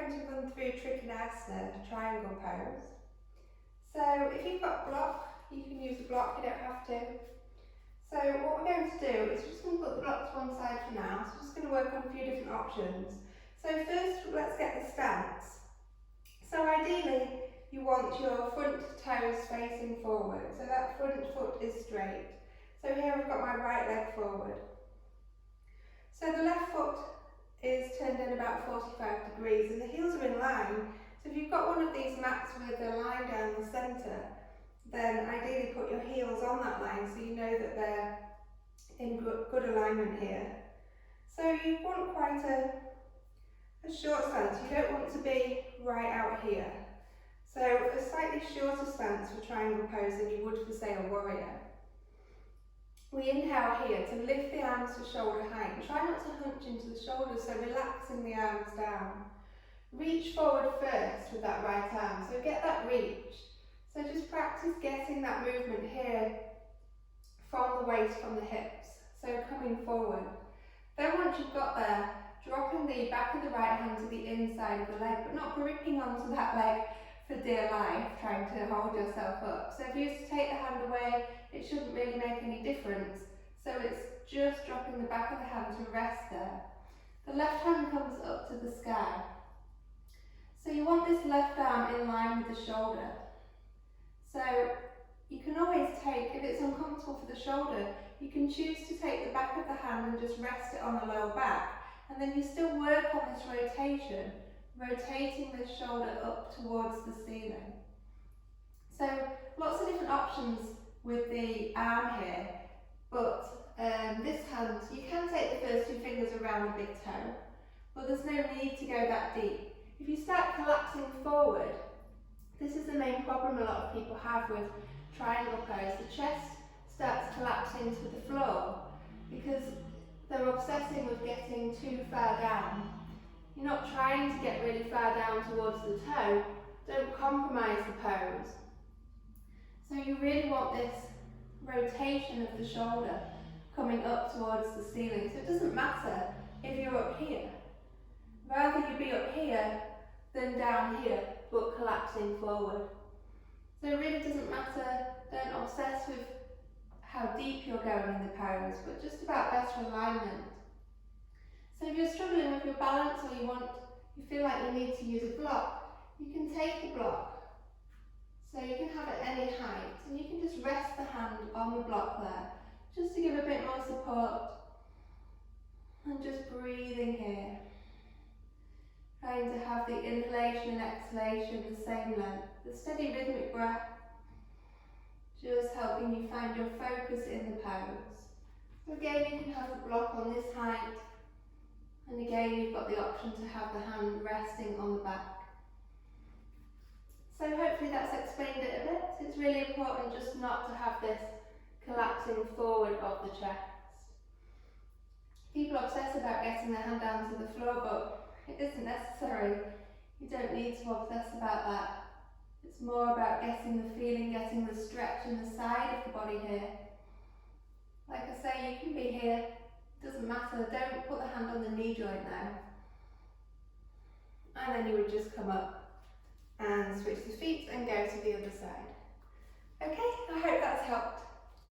going to run through Trikonasana, triangle pose. So if you've got a block, you can use a block, you don't have to. So what we're going to do is we're just going to put the block to one side for now. So we're just going to work on a few different options. So first, let's get the stance. So ideally, you want your front toes facing forward, so that front foot is straight. So here I've got my right leg forward. So the left foot is turned in about 45 degrees and the heels are in line. So if you've got one of these mats with a line down the centre, then ideally put your heels on that line so you know that they're in good alignment here. So you want quite a short stance, you don't want to be right out here. So a slightly shorter stance for triangle pose than you would for, say, a warrior. We inhale here to lift the arms to shoulder height and try not to hunch into the shoulders, so relaxing the arms down. Reach forward first with that right arm, so get that reach. So just practice getting that movement here from the waist, from the hips, so coming forward. Then once you've got there, dropping the back of the right hand to the inside of the leg, but not gripping onto that leg for dear life, trying to hold yourself up. So if you used to take the hand away, it shouldn't really make any difference. So it's just dropping the back of the hand to rest there. The left hand comes up to the sky. So you want this left arm in line with the shoulder. So you can always take, if it's uncomfortable for the shoulder, you can choose to take the back of the hand and just rest it on the lower back. And then you still work on this rotation, rotating the shoulder up towards the ceiling. So lots of different options with the arm here, but this hand, you can take the first two fingers around the big toe, but there's no need to go that deep. If you start collapsing forward, this is the main problem a lot of people have with triangle pose. The chest starts collapsing to the floor because they're obsessing with getting too far down. You're not trying to get really far down towards the toe. Don't compromise the pose. So you really want this rotation of the shoulder coming up towards the ceiling. So it doesn't matter if you're up here. Rather you be up here than down here, but collapsing forward. So it really doesn't matter. Don't obsess with how deep you're going in the pose, but just about better alignment. So if you're struggling with your balance or you feel like you need to use a block, you can take the block. So you can have it any height and you can just rest the hand on the block there, just to give a bit more support. And just breathing here. Trying to have the inhalation and exhalation the same length. The steady rhythmic breath, just helping you find your focus in the pose. So again, you can have the block on this height. And again, you've got the option to have the hand resting on the back. So hopefully that's explained it a bit. It's really important just not to have this collapsing forward of the chest. People obsess about getting their hand down to the floor, but it isn't necessary. You don't need to obsess about that. It's more about getting the feeling, getting the stretch in the side of the body here. Like I say, you can be here. Doesn't matter, don't put the hand on the knee joint now. And then you would just come up and switch the feet and go to the other side. Okay, I hope that's helped.